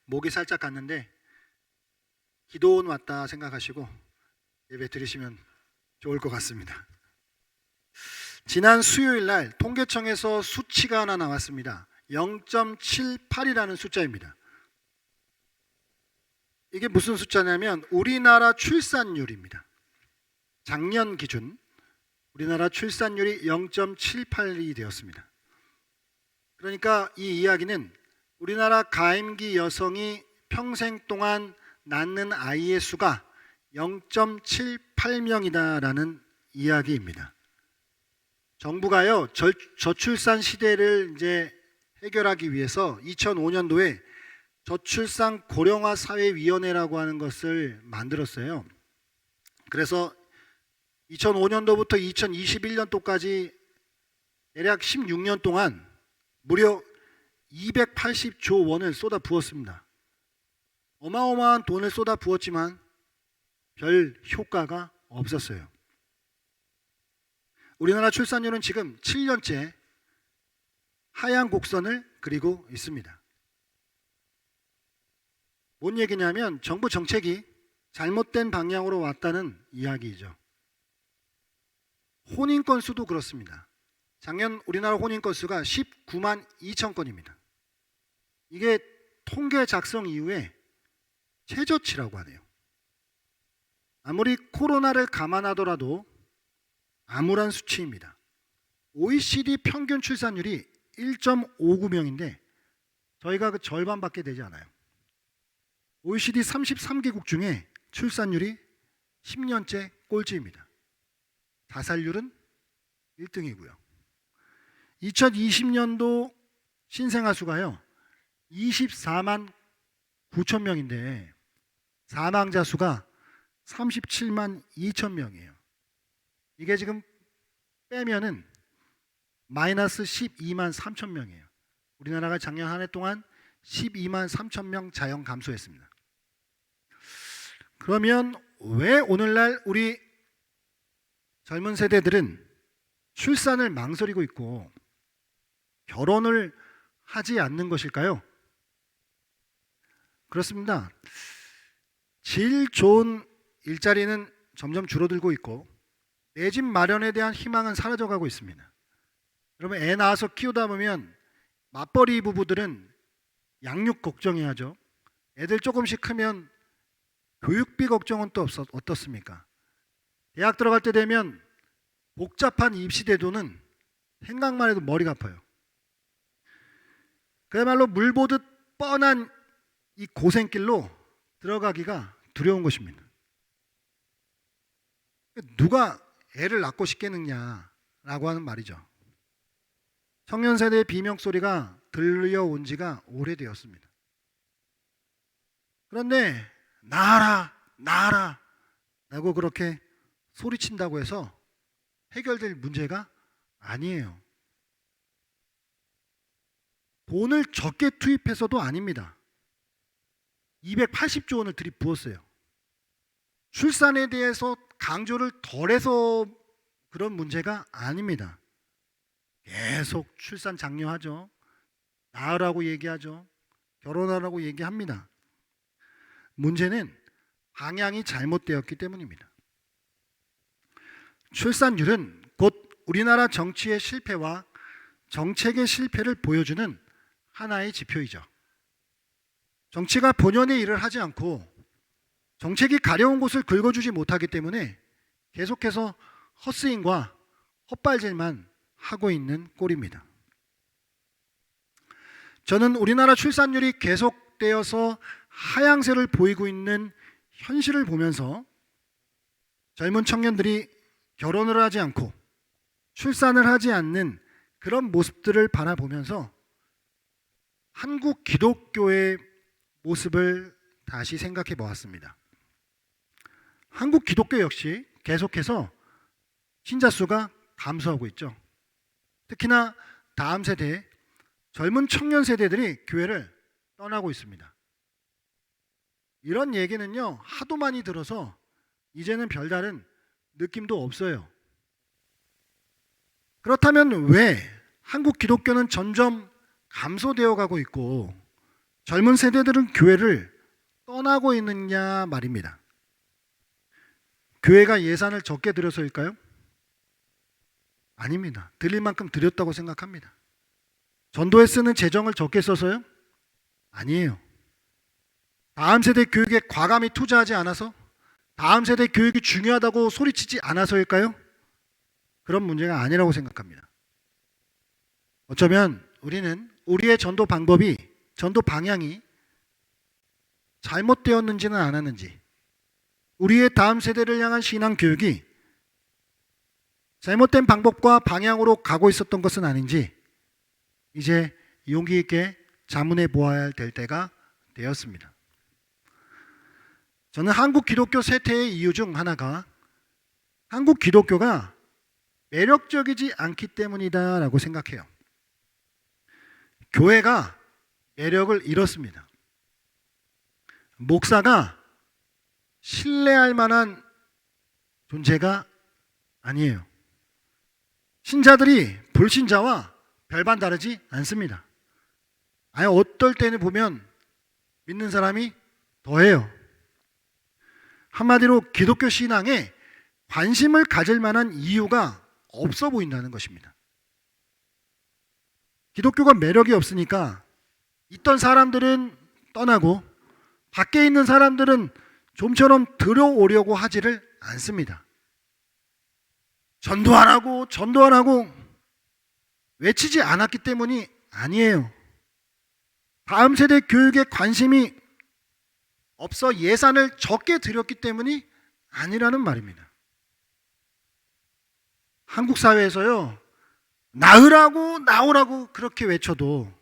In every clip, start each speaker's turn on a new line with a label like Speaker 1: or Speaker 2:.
Speaker 1: 목이 살짝 갔는데 기도원 왔다 생각하시고 예배 드리시면 좋을 것 같습니다. 지난 수요일 날 통계청에서 수치가 하나 나왔습니다. 0.78이라는 숫자입니다. 이게 무슨 숫자냐면 우리나라 출산율입니다. 작년 기준 우리나라 출산율이 0.78이 되었습니다. 그러니까 이 이야기는 우리나라 가임기 여성이 평생 동안 낳는 아이의 수가 0.78명이다라는 이야기입니다. 정부가요 저출산 시대를 이제 해결하기 위해서 2005년도에 저출산 고령화 사회위원회라고 하는 것을 만들었어요. 그래서 2005년도부터 2021년도까지 대략 16년 동안 무려 280조 원을 쏟아 부었습니다. 어마어마한 돈을 쏟아 부었지만 별 효과가 없었어요. 우리나라 출산율은 지금 7년째 하향 곡선을 그리고 있습니다. 뭔 얘기냐면 정부 정책이 잘못된 방향으로 왔다는 이야기이죠. 혼인 건수도 그렇습니다. 작년 우리나라 혼인 건수가 19만 2천 건입니다. 이게 통계 작성 이후에 최저치라고 하네요. 아무리 코로나를 감안하더라도 암울한 수치입니다. OECD 평균 출산율이 1.59명인데 저희가 그 절반밖에 되지 않아요. OECD 33개국 중에 출산율이 10년째 꼴찌입니다. 자살률은 1등이고요. 2020년도 신생아 수가요 24만 9천 명인데 사망자 수가 37만 2천 명이에요. 이게 지금 빼면은 마이너스 12만 3천 명이에요. 우리나라가 작년 한 해 동안 12만 3천 명 자연 감소했습니다. 그러면 왜 오늘날 우리 젊은 세대들은 출산을 망설이고 있고 결혼을 하지 않는 것일까요? 그렇습니다. 질 좋은 일자리는 점점 줄어들고 있고 내 집 마련에 대한 희망은 사라져가고 있습니다. 여러분 애 낳아서 키우다 보면 맞벌이 부부들은 양육 걱정해야죠. 애들 조금씩 크면 교육비 걱정은 또 어떻습니까? 대학 들어갈 때 되면 복잡한 입시제도는 생각만 해도 머리가 아파요. 그야말로 물 보듯 뻔한 이 고생길로 들어가기가 두려운 것입니다. 누가 애를 낳고 싶겠느냐라고 하는 말이죠. 청년 세대의 비명소리가 들려온 지가 오래되었습니다. 그런데 낳아라 낳아라 라고 그렇게 소리친다고 해서 해결될 문제가 아니에요. 돈을 적게 투입해서도 아닙니다. 280조 원을 들이부었어요. 출산에 대해서 강조를 덜해서 그런 문제가 아닙니다. 계속 출산 장려하죠. 낳으라고 얘기하죠. 결혼하라고 얘기합니다. 문제는 방향이 잘못되었기 때문입니다. 출산율은 곧 우리나라 정치의 실패와 정책의 실패를 보여주는 하나의 지표이죠. 정치가 본연의 일을 하지 않고 정책이 가려운 곳을 긁어주지 못하기 때문에 계속해서 헛스윙과 헛발질만 하고 있는 꼴입니다. 저는 우리나라 출산율이 계속되어서 하향세를 보이고 있는 현실을 보면서 젊은 청년들이 결혼을 하지 않고 출산을 하지 않는 그런 모습들을 바라보면서 한국 기독교의 모습을 다시 생각해 보았습니다. 한국 기독교 역시 계속해서 신자 수가 감소하고 있죠. 특히나 다음 세대 젊은 청년 세대들이 교회를 떠나고 있습니다. 이런 얘기는요 하도 많이 들어서 이제는 별다른 느낌도 없어요. 그렇다면 왜 한국 기독교는 점점 감소되어 가고 있고 젊은 세대들은 교회를 떠나고 있느냐 말입니다. 교회가 예산을 적게 들여서일까요? 아닙니다. 드릴 만큼 드렸다고 생각합니다. 전도에 쓰는 재정을 적게 써서요? 아니에요. 다음 세대 교육에 과감히 투자하지 않아서? 다음 세대 교육이 중요하다고 소리치지 않아서일까요? 그런 문제가 아니라고 생각합니다. 어쩌면 우리는 우리의 전도 방법이, 전도 방향이 잘못되었는지는 않았는지, 우리의 다음 세대를 향한 신앙 교육이 잘못된 방법과 방향으로 가고 있었던 것은 아닌지 이제 용기 있게 자문해 보아야 될 때가 되었습니다. 저는 한국 기독교 쇠퇴의 이유 중 하나가 한국 기독교가 매력적이지 않기 때문이다라고 생각해요. 교회가 매력을 잃었습니다. 목사가 신뢰할 만한 존재가 아니에요. 신자들이 불신자와 별반 다르지 않습니다. 아예 어떨 때는 보면 믿는 사람이 더해요. 한마디로 기독교 신앙에 관심을 가질 만한 이유가 없어 보인다는 것입니다. 기독교가 매력이 없으니까 있던 사람들은 떠나고 밖에 있는 사람들은 좀처럼 들어오려고 하지를 않습니다. 전도 안 하고 외치지 않았기 때문이 아니에요. 다음 세대 교육에 관심이 없어 예산을 적게 들였기 때문이 아니라는 말입니다. 한국 사회에서요, 낳으라고 그렇게 외쳐도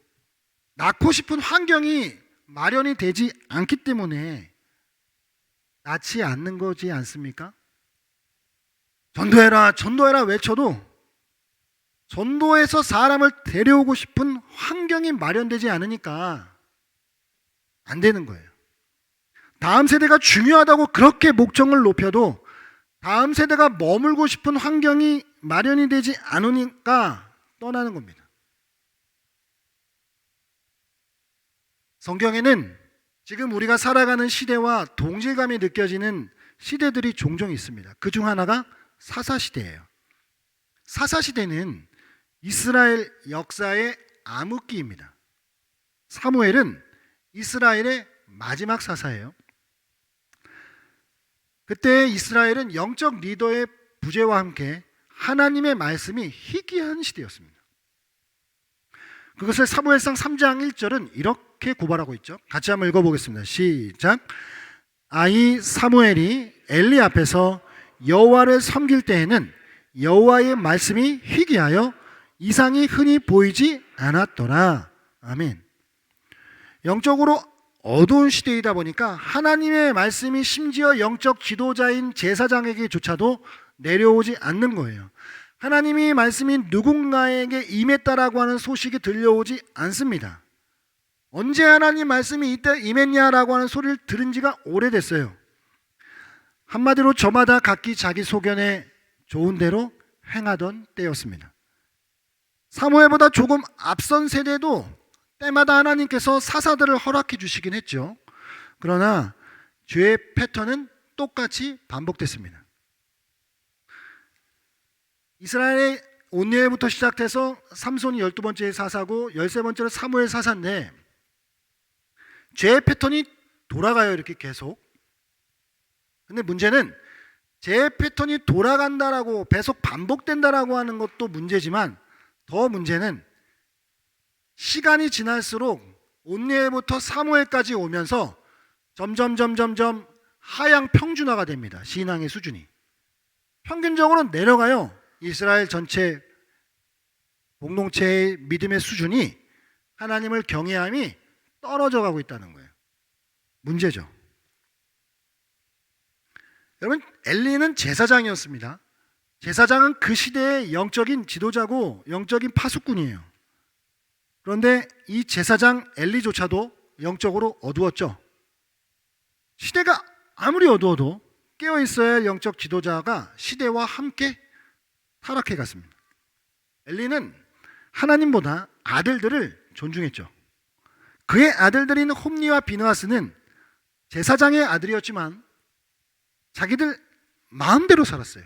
Speaker 1: 낳고 싶은 환경이 마련이 되지 않기 때문에 낳지 않는 거지 않습니까? 전도해라 외쳐도 전도해서 사람을 데려오고 싶은 환경이 마련되지 않으니까 안 되는 거예요. 다음 세대가 중요하다고 그렇게 목청을 높여도 다음 세대가 머물고 싶은 환경이 마련이 되지 않으니까 떠나는 겁니다. 성경에는 지금 우리가 살아가는 시대와 동질감이 느껴지는 시대들이 종종 있습니다. 그중 하나가 사사시대예요. 사사시대는 이스라엘 역사의 암흑기입니다. 사무엘은 이스라엘의 마지막 사사예요. 그때 이스라엘은 영적 리더의 부재와 함께 하나님의 말씀이 희귀한 시대였습니다. 그것을 사무엘상 3장 1절은 이렇게 고발하고 있죠. 같이 한번 읽어보겠습니다. 시작. 아이 사무엘이 엘리 앞에서 여호와를 섬길 때에는 여호와의 말씀이 희귀하여 이상이 흔히 보이지 않았더라. 아멘. 영적으로 어두운 시대이다 보니까 하나님의 말씀이 심지어 영적 지도자인 제사장에게조차도 내려오지 않는 거예요. 하나님의 말씀이 누군가에게 임했다라고 하는 소식이 들려오지 않습니다. 언제 하나님 말씀이 이때 임했냐라고 하는 소리를 들은 지가 오래됐어요. 한마디로 저마다 각기 자기 소견에 좋은 대로 행하던 때였습니다. 사무엘보다 조금 앞선 세대도 때마다 하나님께서 사사들을 허락해 주시긴 했죠. 그러나 죄의 패턴은 똑같이 반복됐습니다. 이스라엘의 온니엘부터 시작해서 삼손이 12번째 사사고 13번째로 사무엘 사사인데 죄의 패턴이 돌아가요. 이렇게 계속. 근데 문제는 죄의 패턴이 돌아간다라고 계속 반복된다라고 하는 것도 문제지만 더 문제는 시간이 지날수록 온니엘부터 사무엘까지 오면서 점점 하향 평준화가 됩니다. 신앙의 수준이 평균적으로 내려가요. 이스라엘 전체 공동체의 믿음의 수준이 하나님을 경외함이 떨어져 가고 있다는 거예요. 문제죠. 여러분, 엘리는 제사장이었습니다. 제사장은 그 시대의 영적인 지도자고 영적인 파수꾼이에요. 그런데 이 제사장 엘리조차도 영적으로 어두웠죠. 시대가 아무리 어두워도 깨어있어야 할 영적 지도자가 시대와 함께 타락해 갔습니다. 엘리는 하나님보다 아들들을 존중했죠. 그의 아들들인 홈니와 비느하스는 제사장의 아들이었지만 자기들 마음대로 살았어요.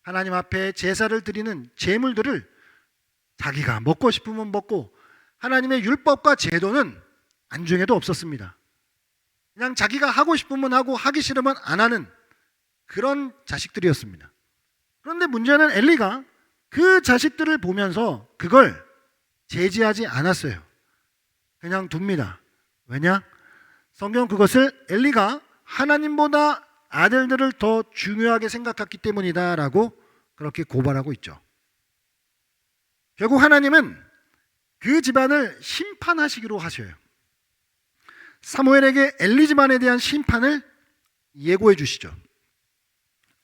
Speaker 1: 하나님 앞에 제사를 드리는 제물들을 자기가 먹고 싶으면 먹고 하나님의 율법과 제도는 안중에도 없었습니다. 그냥 자기가 하고 싶으면 하고 하기 싫으면 안 하는 그런 자식들이었습니다. 그런데 문제는 엘리가 그 자식들을 보면서 그걸 제지하지 않았어요. 그냥 둡니다. 왜냐? 성경 그것을 엘리가 하나님보다 아들들을 더 중요하게 생각했기 때문이다 라고 그렇게 고발하고 있죠. 결국 하나님은 그 집안을 심판하시기로 하셔요. 사무엘에게 엘리 집안에 대한 심판을 예고해 주시죠.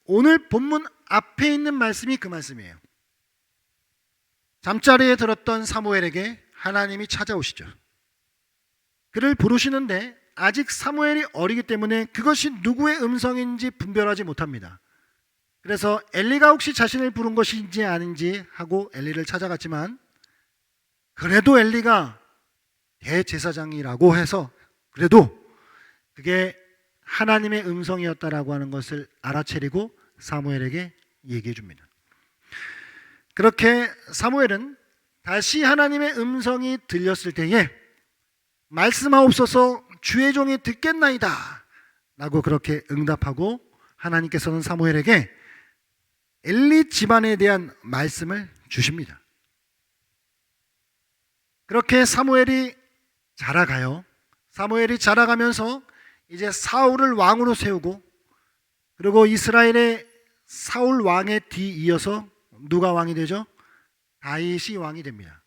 Speaker 1: 오늘 본문 앞에 있는 말씀이 그 말씀이에요. 잠자리에 들었던 사무엘에게 하나님이 찾아오시죠. 그를 부르시는데 아직 사무엘이 어리기 때문에 그것이 누구의 음성인지 분별하지 못합니다. 그래서 엘리가 혹시 자신을 부른 것인지 아닌지 하고 엘리를 찾아갔지만 그래도 엘리가 대제사장이라고 해서 그래도 그게 하나님의 음성이었다라고 하는 것을 알아채리고 사무엘에게 얘기해 줍니다. 그렇게 사무엘은 다시 하나님의 음성이 들렸을 때에 말씀하옵소서 주의 종이 듣겠나이다 라고 그렇게 응답하고 하나님께서는 사무엘에게 엘리 집안에 대한 말씀을 주십니다. 그렇게 사무엘이 자라가요. 사무엘이 자라가면서 이제 사울을 왕으로 세우고 그리고 이스라엘의 사울 왕에 뒤이어서 누가 왕이 되죠? 다윗이 왕이 됩니다.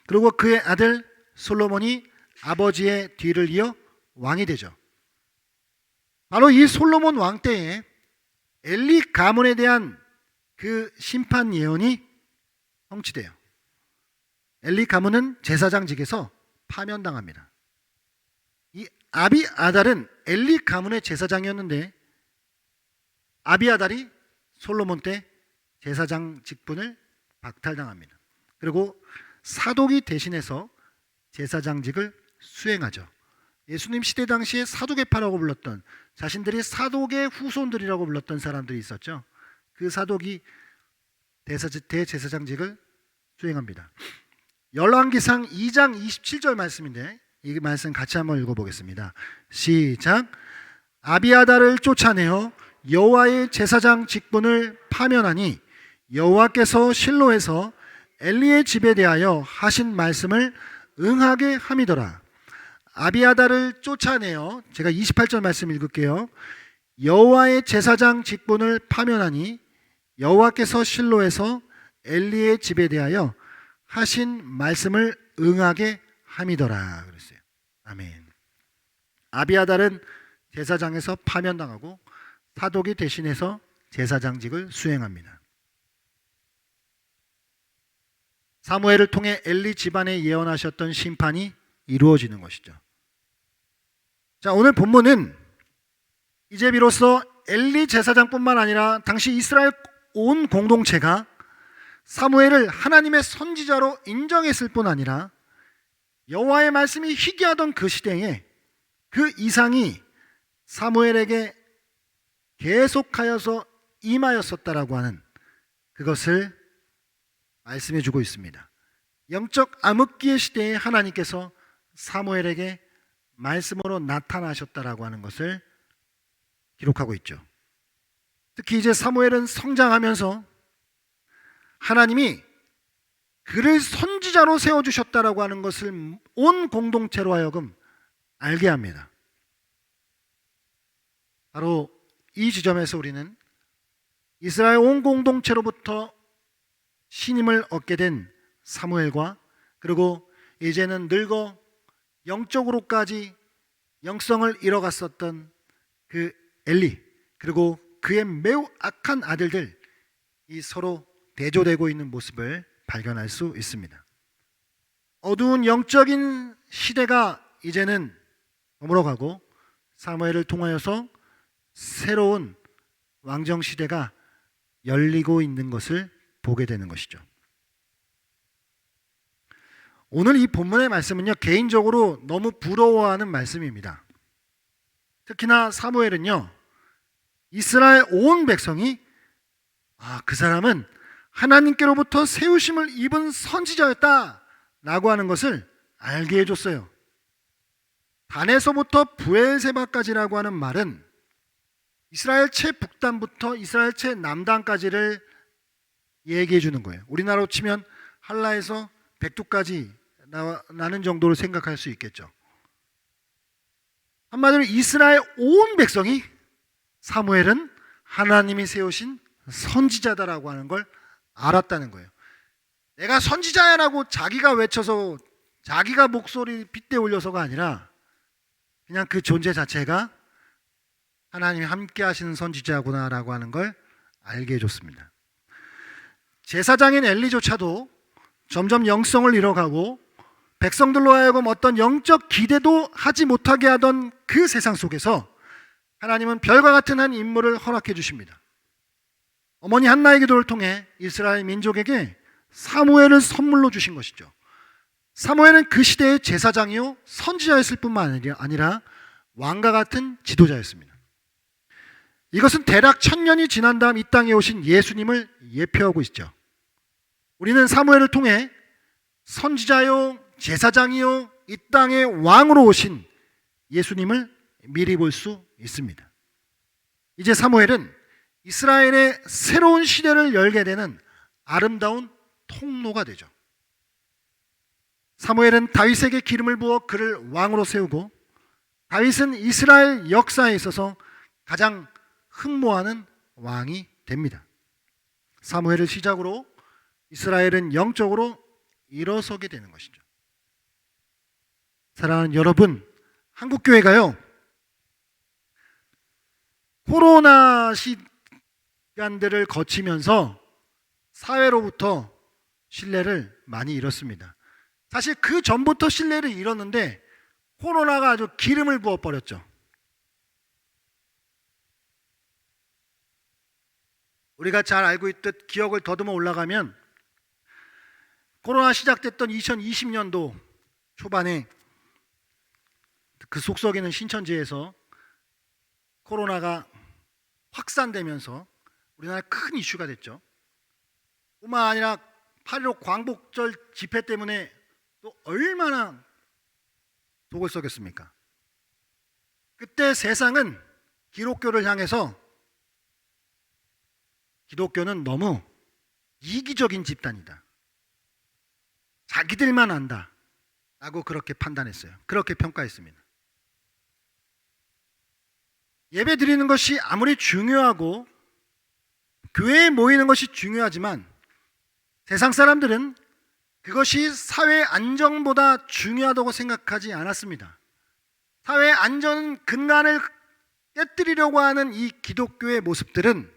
Speaker 1: 그리고 그의 아들 솔로몬이 아버지의 뒤를 이어 왕이 되죠. 바로 이 솔로몬 왕 때에 엘리 가문에 대한 그 심판 예언이 성취돼요. 엘리 가문은 제사장직에서 파면당합니다. 이 아비아달은 엘리 가문의 제사장이었는데 아비아달이 솔로몬 때 제사장 직분을 박탈당합니다. 그리고 사독이 대신해서 제사장직을 수행하죠. 예수님 시대 당시에 사도계파라고 불렀던 자신들이 사독의 후손들이라고 불렀던 사람들이 있었죠. 그 사독이 대제사장직을 수행합니다. 열왕기상 2장 27절 말씀인데 이 말씀 같이 한번 읽어보겠습니다. 시작. 아비아달을 쫓아내어 여호와의 제사장 직분을 파면하니 여호와께서 실로에서 엘리의 집에 대하여 하신 말씀을 응하게 함이더라. 아비아달을 쫓아내어 제가 28절 말씀 읽을게요. 여호와의 제사장 직분을 파면하니 여호와께서 실로에서 엘리의 집에 대하여 하신 말씀을 응하게 함이더라 그랬어요. 아멘. 아비아달은 제사장에서 파면당하고 사독이 대신해서 제사장직을 수행합니다. 사무엘을 통해 엘리 집안에 예언하셨던 심판이 이루어지는 것이죠. 자, 오늘 본문은 이제 비로소 엘리 제사장뿐만 아니라 당시 이스라엘 온 공동체가 사무엘을 하나님의 선지자로 인정했을 뿐 아니라 여호와의 말씀이 희귀하던 그 시대에 그 이상이 사무엘에게 계속하여서 임하였었다라고 하는 그것을 말씀해 주고 있습니다. 영적 암흑기의 시대에 하나님께서 사무엘에게 말씀으로 나타나셨다라고 하는 것을 기록하고 있죠. 특히 이제 사무엘은 성장하면서 하나님이 그를 선지자로 세워주셨다라고 하는 것을 온 공동체로 하여금 알게 합니다. 바로 이 지점에서 우리는 이스라엘 온 공동체로부터 신임을 얻게 된 사무엘과 그리고 이제는 늙어 영적으로까지 영성을 잃어갔었던 그 엘리 그리고 그의 매우 악한 아들들 이 서로 대조되고 있는 모습을 발견할 수 있습니다. 어두운 영적인 시대가 이제는 저물어가고 사무엘을 통하여서 새로운 왕정 시대가 열리고 있는 것을 보게 되는 것이죠. 오늘 이 본문의 말씀은요, 개인적으로 너무 부러워하는 말씀입니다. 특히나 사무엘은요, 이스라엘 온 백성이 그 사람은 하나님께로부터 세우심을 입은 선지자였다 라고 하는 것을 알게 해줬어요. 단에서부터 브엘세바까지라고 하는 말은 이스라엘 최북단부터 이스라엘 최남단까지를 얘기해 주는 거예요. 우리나라로 치면 한라에서 백두까지 나는 정도로 생각할 수 있겠죠. 한마디로 이스라엘 온 백성이 사무엘은 하나님이 세우신 선지자다라고 하는 걸 알았다는 거예요. 내가 선지자야라고 자기가 외쳐서 자기가 목소리 빗대 올려서가 아니라 그냥 그 존재 자체가 하나님이 함께 하시는 선지자구나라고 하는 걸 알게 해줬습니다. 제사장인 엘리조차도 점점 영성을 잃어가고 백성들로 하여금 어떤 영적 기대도 하지 못하게 하던 그 세상 속에서 하나님은 별과 같은 한 인물을 허락해 주십니다. 어머니 한나의 기도를 통해 이스라엘 민족에게 사무엘을 선물로 주신 것이죠. 사무엘은 그 시대의 제사장이요 선지자였을 뿐만 아니라 왕과 같은 지도자였습니다. 이것은 대략 1000년이 지난 다음 이 땅에 오신 예수님을 예표하고 있죠. 우리는 사무엘을 통해 선지자요 제사장이요 이 땅의 왕으로 오신 예수님을 미리 볼 수 있습니다. 이제 사무엘은 이스라엘의 새로운 시대를 열게 되는 아름다운 통로가 되죠. 사무엘은 다윗에게 기름을 부어 그를 왕으로 세우고 다윗은 이스라엘 역사에 있어서 가장 흠모하는 왕이 됩니다. 사무엘을 시작으로 이스라엘은 영적으로 일어서게 되는 것이죠. 사랑하는 여러분, 한국교회가요 코로나 시간들을 거치면서 사회로부터 신뢰를 많이 잃었습니다. 사실 그 전부터 신뢰를 잃었는데 코로나가 아주 기름을 부어버렸죠. 우리가 잘 알고 있듯 기억을 더듬어 올라가면 코로나 시작됐던 2020년도 초반에 그 속썩이는 신천지에서 코로나가 확산되면서 우리나라에 큰 이슈가 됐죠. 뿐만 아니라 8.15 광복절 집회 때문에 또 얼마나 속을 썩였습니까? 그때 세상은 기독교를 향해서 기독교는 너무 이기적인 집단이다, 자기들만 안다 라고 그렇게 판단했어요. 그렇게 평가했습니다. 예배 드리는 것이 아무리 중요하고 교회에 모이는 것이 중요하지만 세상 사람들은 그것이 사회 안정보다 중요하다고 생각하지 않았습니다. 사회 안전 근간을 깨뜨리려고 하는 이 기독교의 모습들은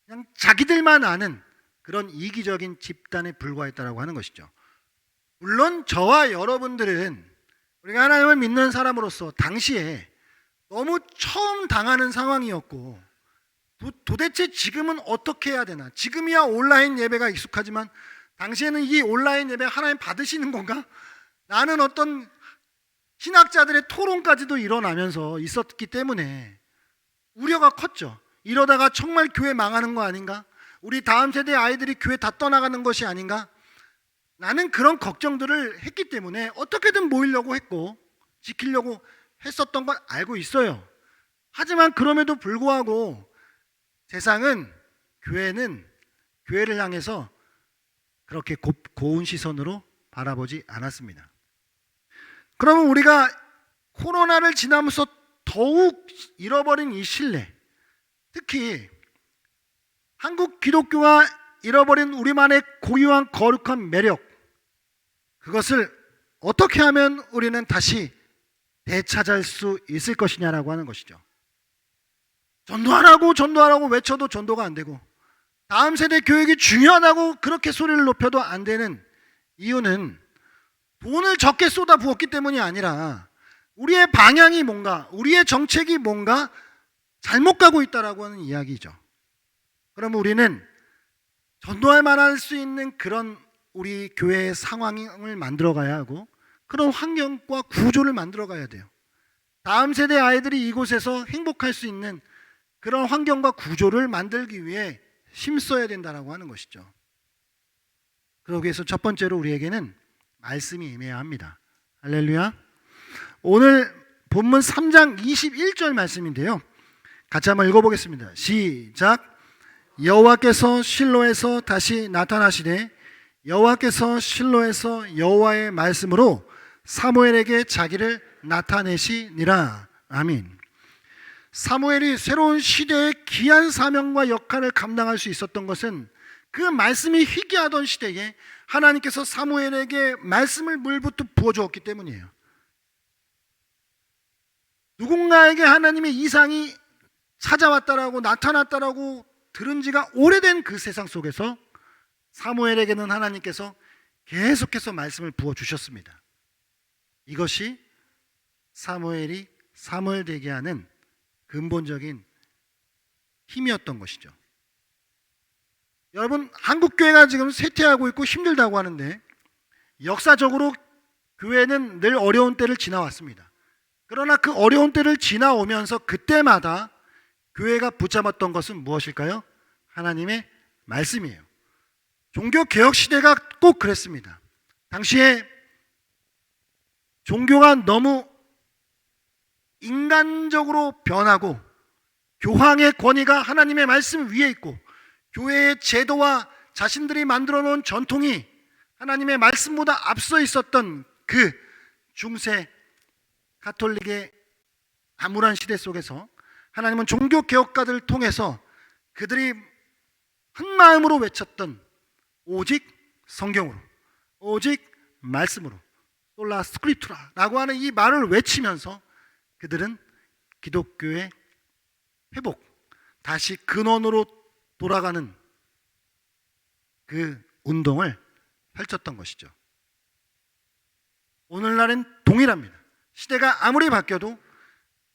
Speaker 1: 그냥 자기들만 아는 그런 이기적인 집단에 불과했다라고 하는 것이죠. 물론 저와 여러분들은 우리가 하나님을 믿는 사람으로서 당시에 너무 처음 당하는 상황이었고 도대체 지금은 어떻게 해야 되나? 지금이야 온라인 예배가 익숙하지만 당시에는 이 온라인 예배 하나님 받으시는 건가? 라는 어떤 신학자들의 토론까지도 일어나면서 있었기 때문에 우려가 컸죠. 이러다가 정말 교회 망하는 거 아닌가? 우리 다음 세대 아이들이 교회 다 떠나가는 것이 아닌가? 나는 그런 걱정들을 했기 때문에 어떻게든 모이려고 했고 지키려고 했었던 걸 알고 있어요. 하지만 그럼에도 불구하고 세상은 교회를 향해서 그렇게 고운 시선으로 바라보지 않았습니다. 그러면 우리가 코로나를 지나면서 더욱 잃어버린 이 신뢰, 특히 한국 기독교가 잃어버린 우리만의 고유한 거룩한 매력, 그것을 어떻게 하면 우리는 다시 되찾을 수 있을 것이냐라고 하는 것이죠. 전도하라고 외쳐도 전도가 안 되고 다음 세대 교육이 중요하다고 그렇게 소리를 높여도 안 되는 이유는 돈을 적게 쏟아 부었기 때문이 아니라 우리의 방향이 뭔가, 우리의 정책이 뭔가 잘못 가고 있다라고 하는 이야기죠. 그러면 우리는 전도할 만할 수 있는 그런 우리 교회의 상황을 만들어 가야 하고 그런 환경과 구조를 만들어 가야 돼요. 다음 세대 아이들이 이곳에서 행복할 수 있는 그런 환경과 구조를 만들기 위해 힘써야 된다라고 하는 것이죠. 그러기 위해서 첫 번째로 우리에게는 말씀이 임해야 합니다. 할렐루야. 오늘 본문 3장 21절 말씀인데요. 같이 한번 읽어보겠습니다. 시작. 여호와께서 실로에서 다시 나타나시되 여호와께서 실로에서 여호와의 말씀으로 사무엘에게 자기를 나타내시니라. 아멘. 사무엘이 새로운 시대의 귀한 사명과 역할을 감당할 수 있었던 것은 그 말씀이 희귀하던 시대에 하나님께서 사무엘에게 말씀을 물부터 부어주었기 때문이에요. 누군가에게 하나님의 이상이 찾아왔다라고 나타났다라고 들은 지가 오래된 그 세상 속에서 사무엘에게는 하나님께서 계속해서 말씀을 부어주셨습니다. 이것이 사무엘이 사무엘 되게 하는 근본적인 힘이었던 것이죠. 여러분, 한국교회가 지금 쇠퇴하고 있고 힘들다고 하는데 역사적으로 교회는 늘 어려운 때를 지나왔습니다. 그러나 그 어려운 때를 지나오면서 그때마다 교회가 붙잡았던 것은 무엇일까요? 하나님의 말씀이에요. 종교개혁 시대가 꼭 그랬습니다. 당시에 종교가 너무 인간적으로 변하고 교황의 권위가 하나님의 말씀 위에 있고 교회의 제도와 자신들이 만들어 놓은 전통이 하나님의 말씀보다 앞서 있었던 그 중세 가톨릭의 암울한 시대 속에서 하나님은 종교개혁가들을 통해서 그들이 한마음으로 외쳤던 오직 성경으로, 오직 말씀으로, 솔라 스크립투라라고 하는 이 말을 외치면서 그들은 기독교의 회복, 다시 근원으로 돌아가는 그 운동을 펼쳤던 것이죠. 오늘날은 동일합니다. 시대가 아무리 바뀌어도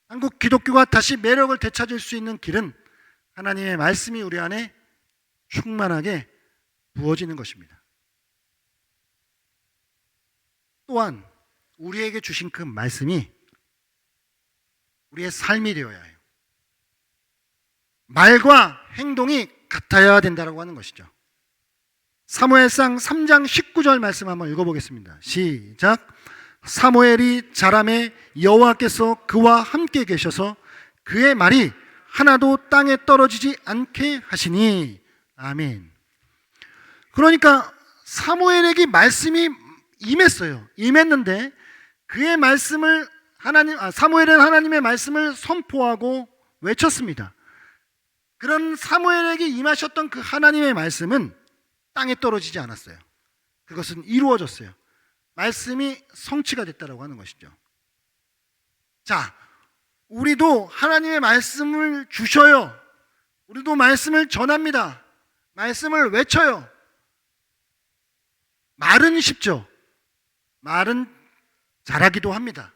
Speaker 1: 한국 기독교가 다시 매력을 되찾을 수 있는 길은 하나님의 말씀이 우리 안에 충만하게 부어지는 것입니다. 또한 우리에게 주신 그 말씀이 우리의 삶이 되어야 해요. 말과 행동이 같아야 된다고 하는 것이죠. 사무엘상 3장 19절 말씀 한번 읽어보겠습니다. 시작. 사무엘이 자라매 여호와께서 그와 함께 계셔서 그의 말이 하나도 땅에 떨어지지 않게 하시니. 아멘. 그러니까 사무엘에게 말씀이 임했어요. 임했는데 그의 말씀을 사무엘은 하나님의 말씀을 선포하고 외쳤습니다. 그런 사무엘에게 임하셨던 그 하나님의 말씀은 땅에 떨어지지 않았어요. 그것은 이루어졌어요. 말씀이 성취가 됐다라고 하는 것이죠. 자, 우리도 하나님의 말씀을 주셔요. 우리도 말씀을 전합니다. 말씀을 외쳐요. 말은 쉽죠. 말은 잘하기도 합니다.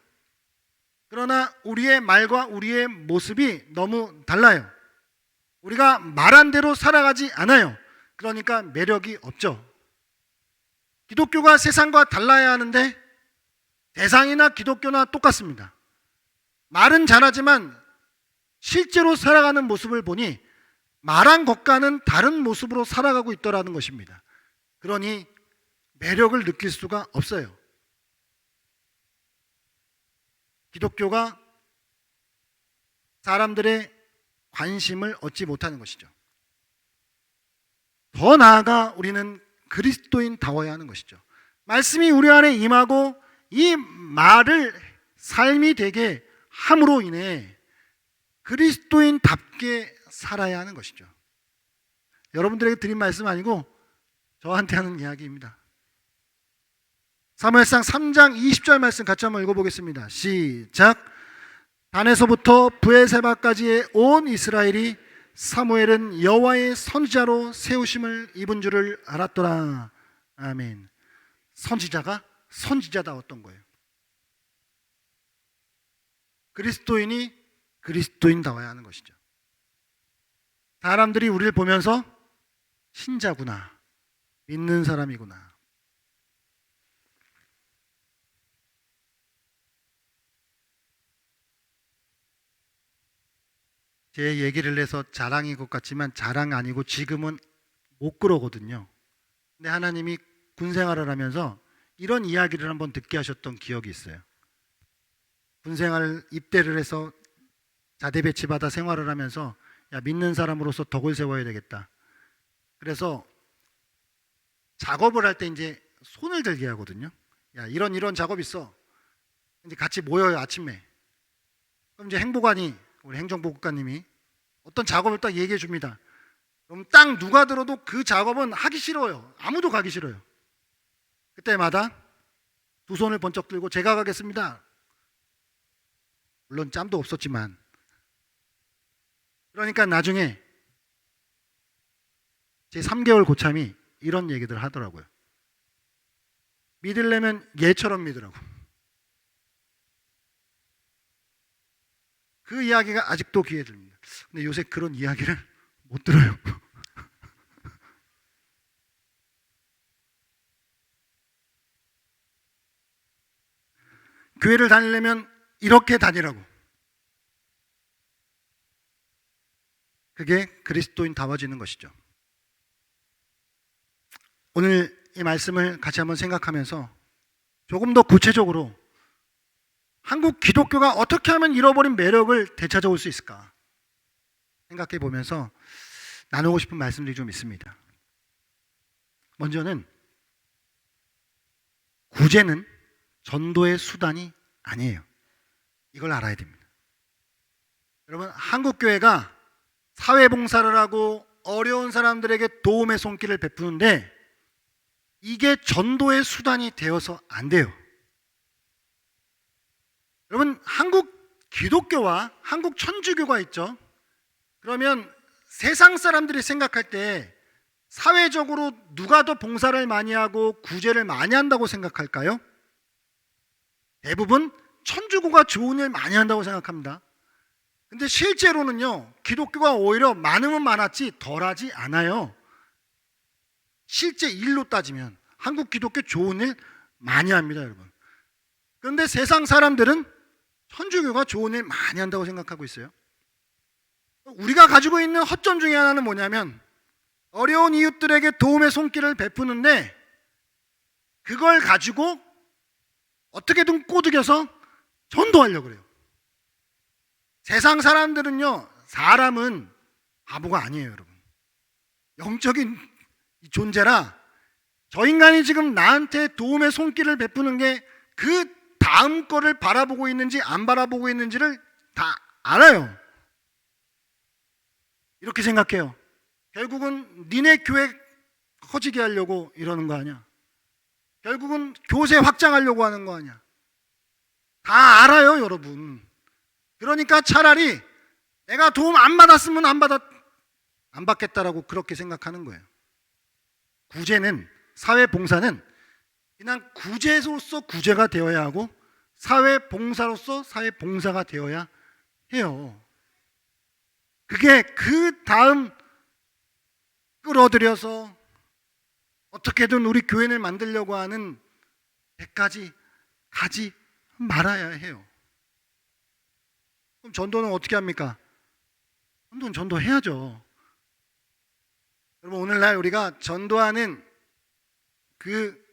Speaker 1: 그러나 우리의 말과 우리의 모습이 너무 달라요. 우리가 말한 대로 살아가지 않아요. 그러니까 매력이 없죠. 기독교가 세상과 달라야 하는데 대상이나 기독교나 똑같습니다. 말은 잘하지만 실제로 살아가는 모습을 보니 말한 것과는 다른 모습으로 살아가고 있더라는 것입니다. 그러니 매력을 느낄 수가 없어요. 기독교가 사람들의 관심을 얻지 못하는 것이죠. 더 나아가 우리는 그리스도인다워야 하는 것이죠. 말씀이 우리 안에 임하고 이 말을 삶이 되게 함으로 인해 그리스도인답게 살아야 하는 것이죠. 여러분들에게 드린 말씀 아니고 저한테 하는 이야기입니다. 사무엘상 3장 20절 말씀 같이 한번 읽어보겠습니다. 시작. 단에서부터 브에세바까지의 온 이스라엘이 사무엘은 여호와의 선지자로 세우심을 입은 줄을 알았더라. 아멘. 선지자가 선지자다웠던 거예요. 그리스도인이 그리스도인다워야 하는 것이죠. 사람들이 우리를 보면서 신자구나, 믿는 사람이구나, 제 얘기를 해서 자랑인 것 같지만 자랑 아니고 지금은 못 그러거든요. 근데 하나님이 군 생활을 하면서 이런 이야기를 한번 듣게 하셨던 기억이 있어요. 군 생활 입대를 해서 자대 배치받아 생활을 하면서 야, 믿는 사람으로서 덕을 세워야 되겠다. 그래서 작업을 할 때 이제 손을 들게 하거든요. 야, 이런 작업 있어. 이제 같이 모여요, 아침에. 그럼 이제 행보관이, 우리 행정보국관님이 어떤 작업을 딱 얘기해 줍니다. 그럼 딱 누가 들어도 그 작업은 하기 싫어요. 아무도 가기 싫어요. 그때마다 두 손을 번쩍 들고 제가 가겠습니다. 물론 짬도 없었지만. 그러니까 나중에 제 3개월 고참이 이런 얘기들 하더라고요. 믿으려면 얘처럼 믿으라고. 그 이야기가 아직도 귀에 들립니다. 근데 요새 그런 이야기를 못 들어요. 교회를 다니려면 이렇게 다니라고. 그게 그리스도인다워지는 것이죠. 오늘 이 말씀을 같이 한번 생각하면서 조금 더 구체적으로 한국 기독교가 어떻게 하면 잃어버린 매력을 되찾아올 수 있을까 생각해 보면서 나누고 싶은 말씀들이 좀 있습니다. 먼저는 구제는 전도의 수단이 아니에요. 이걸 알아야 됩니다. 여러분, 한국교회가 사회봉사를 하고 어려운 사람들에게 도움의 손길을 베푸는데 이게 전도의 수단이 되어서 안 돼요. 여러분, 한국 기독교와 한국 천주교가 있죠. 그러면 세상 사람들이 생각할 때 사회적으로 누가 더 봉사를 많이 하고 구제를 많이 한다고 생각할까요? 대부분 천주교가 좋은 일 많이 한다고 생각합니다. 근데 실제로는요, 기독교가 오히려 많으면 많았지 덜하지 않아요. 실제 일로 따지면 한국 기독교 좋은 일 많이 합니다, 여러분. 그런데 세상 사람들은 천주교가 좋은 일 많이 한다고 생각하고 있어요. 우리가 가지고 있는 허점 중에 하나는 뭐냐면 어려운 이웃들에게 도움의 손길을 베푸는데 그걸 가지고 어떻게든 꼬드겨서 전도하려고 그래요. 세상 사람들은요, 사람은 바보가 아니에요, 여러분. 영적인 존재라 저 인간이 지금 나한테 도움의 손길을 베푸는 게 그 다음 거를 바라보고 있는지 안 바라보고 있는지를 다 알아요. 이렇게 생각해요. 결국은 니네 교회 커지게 하려고 이러는 거 아니야. 결국은 교세 확장하려고 하는 거 아니야. 다 알아요, 여러분. 그러니까 차라리 내가 도움 안 받았으면 안 받겠다라고 그렇게 생각하는 거예요. 구제는, 사회봉사는 그냥 구제로서 구제가 되어야 하고 사회봉사로서 사회봉사가 되어야 해요. 그게 그 다음 끌어들여서 어떻게든 우리 교회를 만들려고 하는 데까지 가지 말아야 해요. 그럼 전도는 어떻게 합니까? 전도는 전도해야죠. 여러분, 오늘날 우리가 전도하는 그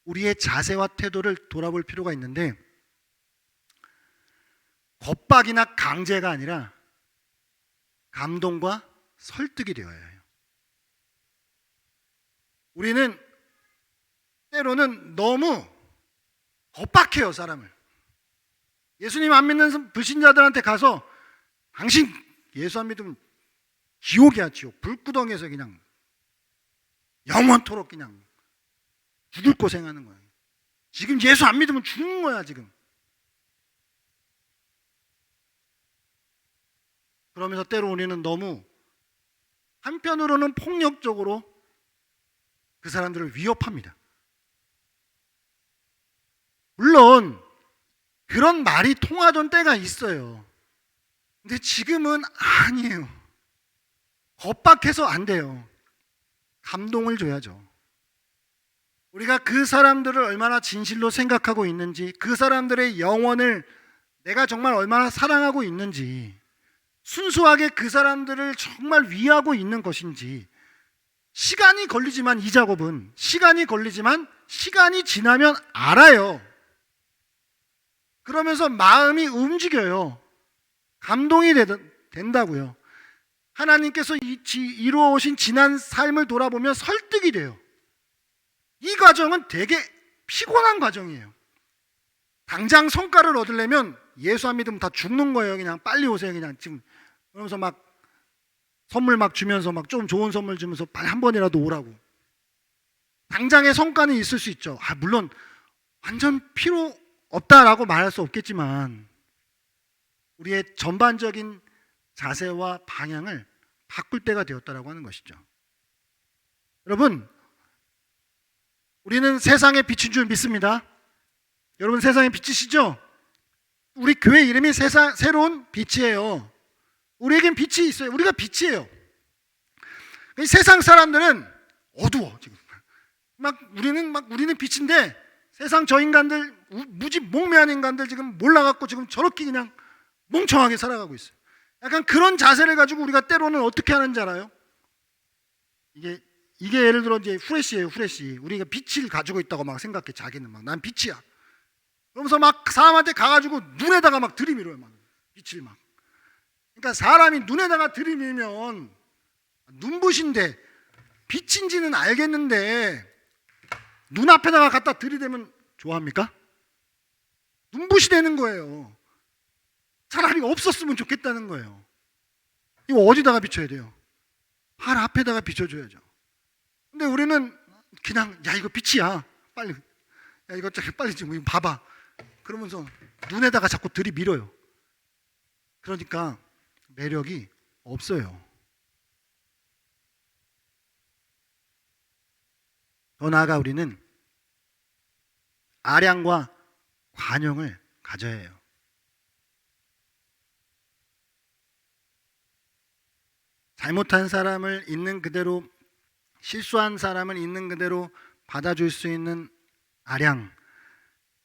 Speaker 1: 우리의 자세와 태도를 돌아볼 필요가 있는데 겁박이나 강제가 아니라 감동과 설득이 되어야 해요. 우리는 때로는 너무 겁박해요, 사람을. 예수님 안 믿는 불신자들한테 가서 당신 예수 안 믿으면 지옥이야, 지옥. 불구덩이에서 그냥 영원토록 그냥 죽을 고생하는 거예요. 지금 예수 안 믿으면 죽는 거야, 지금. 그러면서 때로 우리는 너무 한편으로는 폭력적으로 그 사람들을 위협합니다. 물론 그런 말이 통하던 때가 있어요. 근데 지금은 아니에요. 겁박해서 안 돼요. 감동을 줘야죠. 우리가 그 사람들을 얼마나 진실로 생각하고 있는지, 그 사람들의 영혼을 내가 정말 얼마나 사랑하고 있는지, 순수하게 그 사람들을 정말 위하고 있는 것인지, 시간이 걸리지만 이 작업은 시간이 걸리지만 시간이 지나면 알아요. 그러면서 마음이 움직여요. 감동이 된다고요. 하나님께서 이루어 오신 지난 삶을 돌아보면 설득이 돼요. 이 과정은 되게 피곤한 과정이에요. 당장 성과를 얻으려면 예수 안 믿으면 다 죽는 거예요. 그냥 빨리 오세요. 그냥 지금 그러면서 막 선물 막 주면서 막 좀 좋은 선물 주면서 빨리 한 번이라도 오라고. 당장의 성과는 있을 수 있죠. 물론 완전 필요 없다라고 말할 수 없겠지만 우리의 전반적인 자세와 방향을 바꿀 때가 되었다라고 하는 것이죠. 여러분, 우리는 세상의 빛인 줄 믿습니다. 여러분 세상의 빛이시죠? 우리 교회 이름이 새로운 빛이에요. 우리에겐 빛이 있어요. 우리가 빛이에요. 세상 사람들은 어두워 지금. 우리는 빛인데 세상 저 인간들 무지 목매한 인간들 지금 몰라갖고 지금 저렇게 그냥 멍청하게 살아가고 있어요. 약간 그런 자세를 가지고 우리가 때로는 어떻게 하는지 알아요? 이게 예를 들어 이제 후레쉬예요. 후레쉬. 우리가 빛을 가지고 있다고 막 생각해. 자기는 막 난 빛이야. 그러면서 막 사람한테 가가지고 눈에다가 막 들이밀어요. 막 빛을 막. 그러니까 사람이 눈에다가 들이밀면 눈부신데 빛인지는 알겠는데 눈앞에다가 갖다 들이대면 좋아합니까? 눈부시 되는 거예요. 차라리 없었으면 좋겠다는 거예요. 이거 어디다가 비춰야 돼요? 발 앞에다가 비춰줘야죠. 근데 우리는 그냥 야 이거 빛이야 빨리, 야 이거 빨리 지금 봐봐 그러면서 눈에다가 자꾸 들이밀어요. 그러니까 매력이 없어요. 더 나아가 우리는 아량과 관용을 가져야 해요. 잘못한 사람을 있는 그대로, 실수한 사람을 있는 그대로 받아줄 수 있는 아량,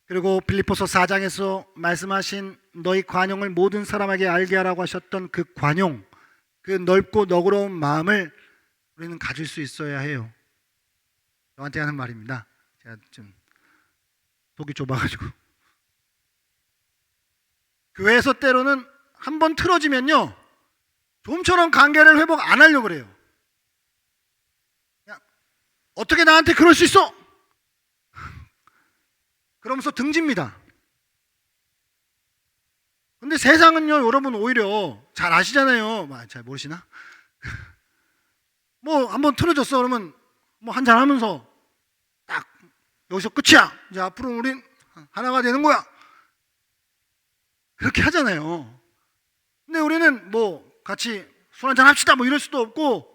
Speaker 1: 그리고 빌립보서 4장에서 말씀하신 너희 관용을 모든 사람에게 알게 하라고 하셨던 그 관용, 그 넓고 너그러운 마음을 우리는 가질 수 있어야 해요. 저한테 하는 말입니다. 제가 좀 속이 좁아가지고. 교회에서 때로는 한번 틀어지면요 좀처럼 관계를 회복 안 하려고 그래요. 어떻게 나한테 그럴 수 있어? 그러면서 등집니다. 근데 세상은요 여러분 오히려 잘 아시잖아요. 잘 모르시나? 뭐 한번 틀어졌어 그러면 뭐 한잔 하면서 딱 여기서 끝이야. 이제 앞으로 우린 하나가 되는 거야. 그렇게 하잖아요. 근데 우리는 뭐 같이 술 한잔 합시다 뭐 이럴 수도 없고,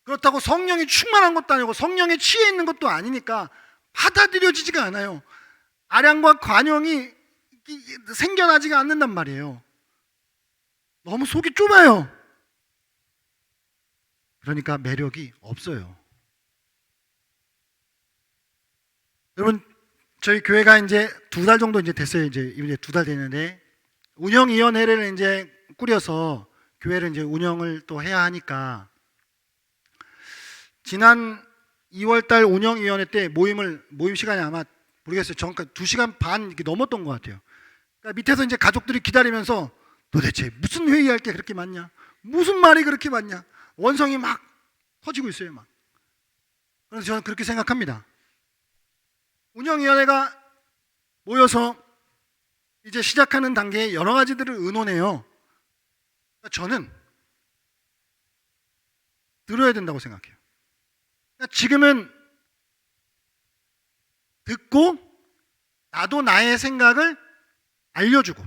Speaker 1: 그렇다고 성령이 충만한 것도 아니고 성령에 취해 있는 것도 아니니까 받아들여지지가 않아요. 아량과 관용이 생겨나지가 않는단 말이에요. 너무 속이 좁아요. 그러니까 매력이 없어요. 여러분 저희 교회가 이제 2달 정도 이제 됐어요. 이제 2달 됐는데 운영위원회를 이제 꾸려서 교회를 이제 운영을 또 해야 하니까 지난 2월달 운영위원회 때 모임 시간이 아마 모르겠어요. 정확히 2시간 반 이렇게 넘었던 것 같아요. 그러니까 밑에서 이제 가족들이 기다리면서 도대체 무슨 회의할 게 그렇게 많냐? 무슨 말이 그렇게 많냐? 원성이 막 터지고 있어요. 막. 그래서 저는 그렇게 생각합니다. 운영위원회가 모여서 이제 시작하는 단계에 여러 가지들을 의논해요. 그러니까 저는 들어야 된다고 생각해요. 그러니까 지금은 듣고 나도 나의 생각을 알려주고,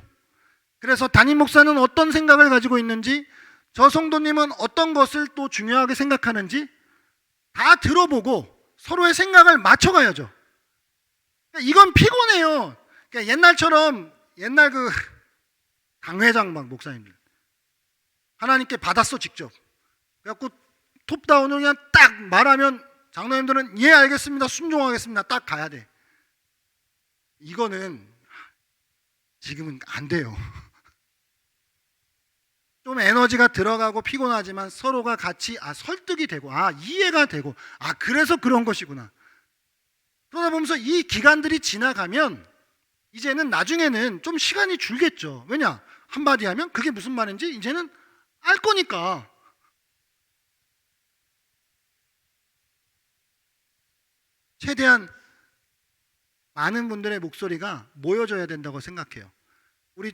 Speaker 1: 그래서 담임 목사는 어떤 생각을 가지고 있는지, 저 성도님은 어떤 것을 또 중요하게 생각하는지 다 들어보고 서로의 생각을 맞춰가야죠. 그러니까 이건 피곤해요. 그러니까 옛날처럼 옛날 그 당회장 막 목사님들 하나님께 받았어 직접. 그래갖고 톱다운을 그냥 딱 말하면 장로님들은 예 알겠습니다 순종하겠습니다 딱 가야 돼. 이거는 지금은 안 돼요. 좀 에너지가 들어가고 피곤하지만 서로가 같이 설득이 되고 이해가 되고 그래서 그런 것이구나. 그러다 보면서 이 기간들이 지나가면 이제는 나중에는 좀 시간이 줄겠죠. 왜냐? 한마디 하면 그게 무슨 말인지 이제는 알 거니까. 최대한 많은 분들의 목소리가 모여져야 된다고 생각해요. 우리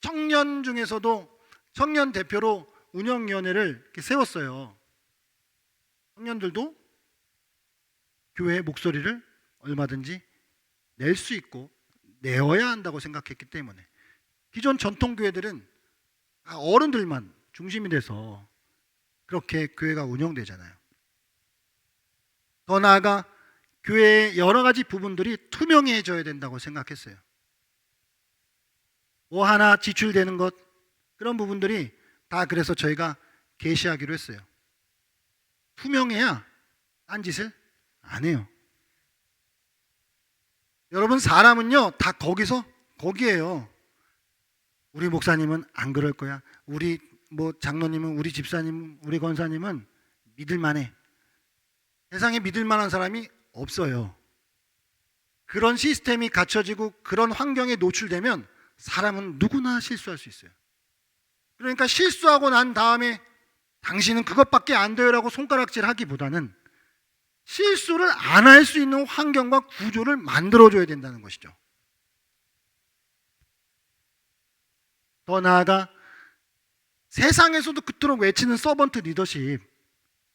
Speaker 1: 청년 중에서도 청년 대표로 운영위원회를 이렇게 세웠어요. 청년들도 교회의 목소리를 얼마든지 낼 수 있고 내어야 한다고 생각했기 때문에 기존 전통교회들은 어른들만 중심이 돼서 그렇게 교회가 운영되잖아요. 더 나아가 교회의 여러 가지 부분들이 투명해져야 된다고 생각했어요. 뭐 하나 지출되는 것 그런 부분들이 다 그래서 저희가 게시하기로 했어요. 투명해야 딴 짓을 안 해요. 여러분 사람은요 다 거기에요. 우리 목사님은 안 그럴 거야. 우리 장로님은 우리 집사님 우리 권사님은 믿을만해. 세상에 믿을만한 사람이 없어요. 그런 시스템이 갖춰지고 그런 환경에 노출되면 사람은 누구나 실수할 수 있어요. 그러니까 실수하고 난 다음에 당신은 그것밖에 안 돼요라고 손가락질 하기보다는 실수를 안 할 수 있는 환경과 구조를 만들어줘야 된다는 것이죠. 더 나아가 세상에서도 그토록 외치는 서번트 리더십,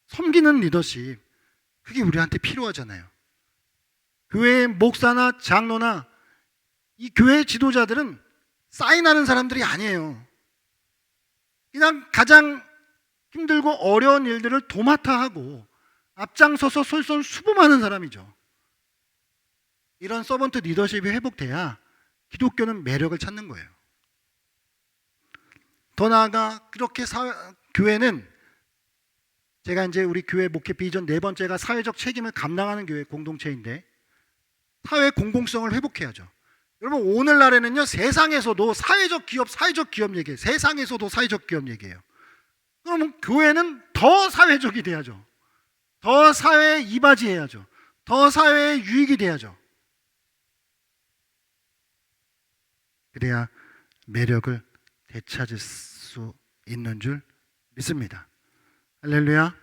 Speaker 1: 섬기는 리더십, 그게 우리한테 필요하잖아요. 교회의 목사나 장로나 이 교회 지도자들은 사인하는 사람들이 아니에요. 그냥 가장 힘들고 어려운 일들을 도맡아 하고 앞장서서 솔선수범하는 사람이죠. 이런 서번트 리더십이 회복돼야 기독교는 매력을 찾는 거예요. 더 나아가 그렇게 교회는 제가 이제 우리 교회 목회 비전 4번째가 사회적 책임을 감당하는 교회 공동체인데 사회 공공성을 회복해야죠. 여러분 오늘날에는요 세상에서도 사회적 기업 얘기해요. 세상에서도 사회적 기업 얘기해요. 그러면 교회는 더 사회적이 돼야죠. 더 사회에 이바지해야죠. 더 사회에 유익이 돼야죠. 그래야 매력을 되찾을 수 있는 줄 믿습니다. 할렐루야.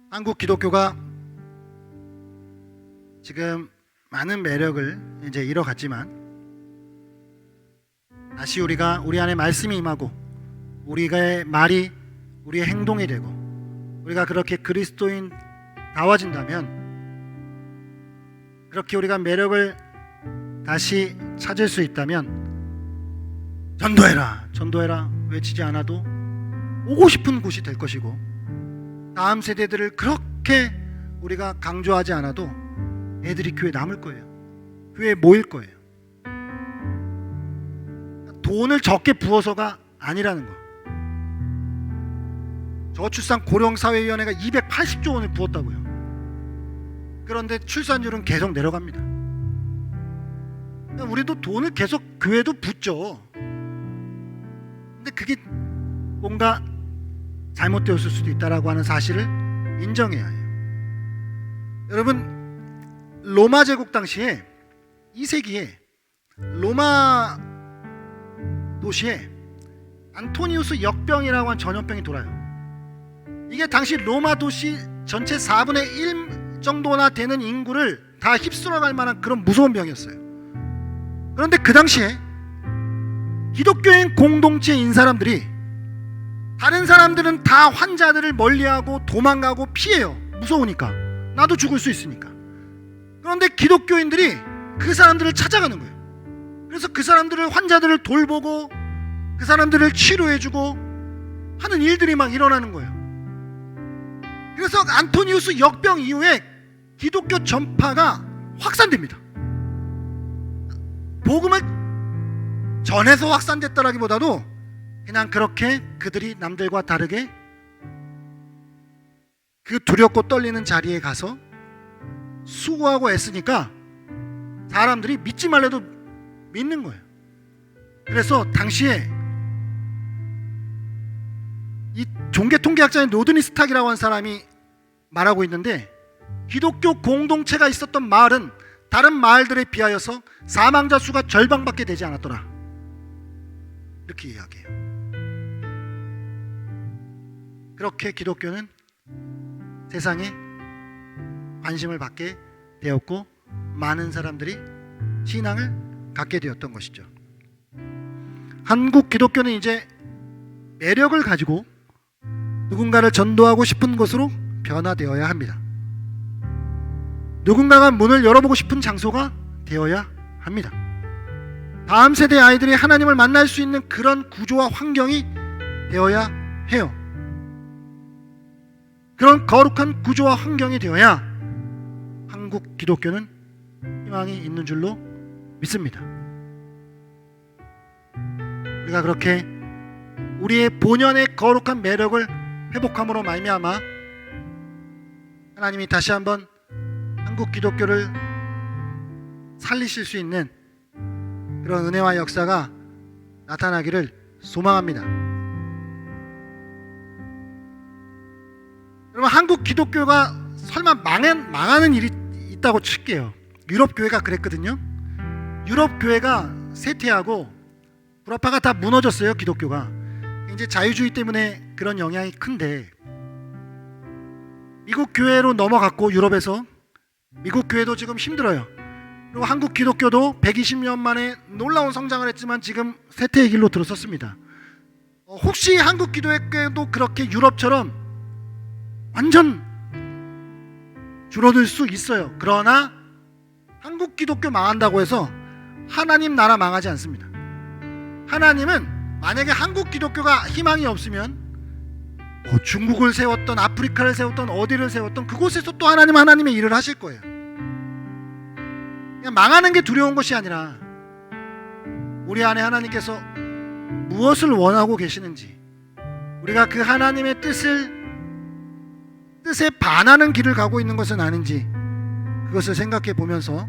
Speaker 1: 한국 기독교가 지금 많은 매력을 이제 잃어갔지만 다시 우리가 우리 안에 말씀이 임하고 우리의 말이 우리의 행동이 되고 우리가 그렇게 그리스도인 다워진다면 그렇게 우리가 매력을 다시 찾을 수 있다면 전도해라 외치지 않아도 오고 싶은 곳이 될 것이고 다음 세대들을 그렇게 우리가 강조하지 않아도 애들이 교회에 남을 거예요. 교회에 모일 거예요. 돈을 적게 부어서가 아니라는 거. 저출산 고령사회위원회가 280조 원을 부었다고요. 그런데 출산율은 계속 내려갑니다. 우리도 돈을 계속 교회도 붓죠. 근데 그게 뭔가 잘못되었을 수도 있다라고 하는 사실을 인정해야 해요. 여러분 로마 제국 당시에 2세기에 로마 도시에 안토니우스 역병이라고 하는 전염병이 돌아요. 이게 당시 로마 도시 전체 4분의 1 정도나 되는 인구를 다 휩쓸어갈 만한 그런 무서운 병이었어요. 그런데 그 당시에 기독교인 공동체인 사람들이 다른 사람들은 다 환자들을 멀리하고 도망가고 피해요. 무서우니까. 나도 죽을 수 있으니까. 그런데 기독교인들이 그 사람들을 찾아가는 거예요. 그래서 그 사람들을 환자들을 돌보고 그 사람들을 치료해주고 하는 일들이 막 일어나는 거예요. 그래서 안토니우스 역병 이후에 기독교 전파가 확산됩니다. 복음을 전해서 확산됐다라기보다도 그냥 그렇게 그들이 남들과 다르게 그 두렵고 떨리는 자리에 가서 수고하고 애쓰니까 사람들이 믿지 말래도 믿는 거예요. 그래서 당시에 이 종교통계학자인 로드니 스탁이라고 하는 사람이 말하고 있는데, 기독교 공동체가 있었던 마을은 다른 마을들에 비하여서 사망자 수가 절반밖에 되지 않았더라, 이렇게 이야기해요. 그렇게 기독교는 세상에 관심을 받게 되었고 많은 사람들이 신앙을 갖게 되었던 것이죠. 한국 기독교는 이제 매력을 가지고 누군가를 전도하고 싶은 곳으로 변화되어야 합니다. 누군가가 문을 열어보고 싶은 장소가 되어야 합니다. 다음 세대 아이들이 하나님을 만날 수 있는 그런 구조와 환경이 되어야 해요. 그런 거룩한 구조와 환경이 되어야 한국 기독교는 희망이 있는 줄로 믿습니다. 우리가 그렇게 우리의 본연의 거룩한 매력을 회복함으로 말미암아 하나님이 다시 한번 한국 기독교를 살리실 수 있는 그런 은혜와 역사가 나타나기를 소망합니다. 여러분, 한국 기독교가 설마 망하는 일이 있다고 칠게요. 유럽 교회가 그랬거든요. 유럽 교회가 쇠퇴하고 불화파가 다 무너졌어요. 기독교가 이제 자유주의 때문에 그런 영향이 큰데, 미국 교회로 넘어갔고 유럽에서 미국 교회도 지금 힘들어요. 그리고 한국 기독교도 120년 만에 놀라운 성장을 했지만 지금 쇠퇴의 길로 들어섰습니다. 혹시 한국 기독교도 그렇게 유럽처럼 완전 줄어들 수 있어요. 그러나 한국 기독교 망한다고 해서 하나님 나라 망하지 않습니다. 하나님은 만약에 한국 기독교가 희망이 없으면 중국을 세웠던 아프리카를 세웠던 어디를 세웠던 그곳에서 또 하나님의 일을 하실 거예요. 그냥 망하는 게 두려운 것이 아니라 우리 안에 하나님께서 무엇을 원하고 계시는지, 우리가 그 하나님의 뜻에 반하는 길을 가고 있는 것은 아닌지, 그것을 생각해 보면서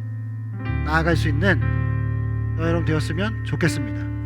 Speaker 1: 나아갈 수 있는 저와 여러분 되었으면 좋겠습니다.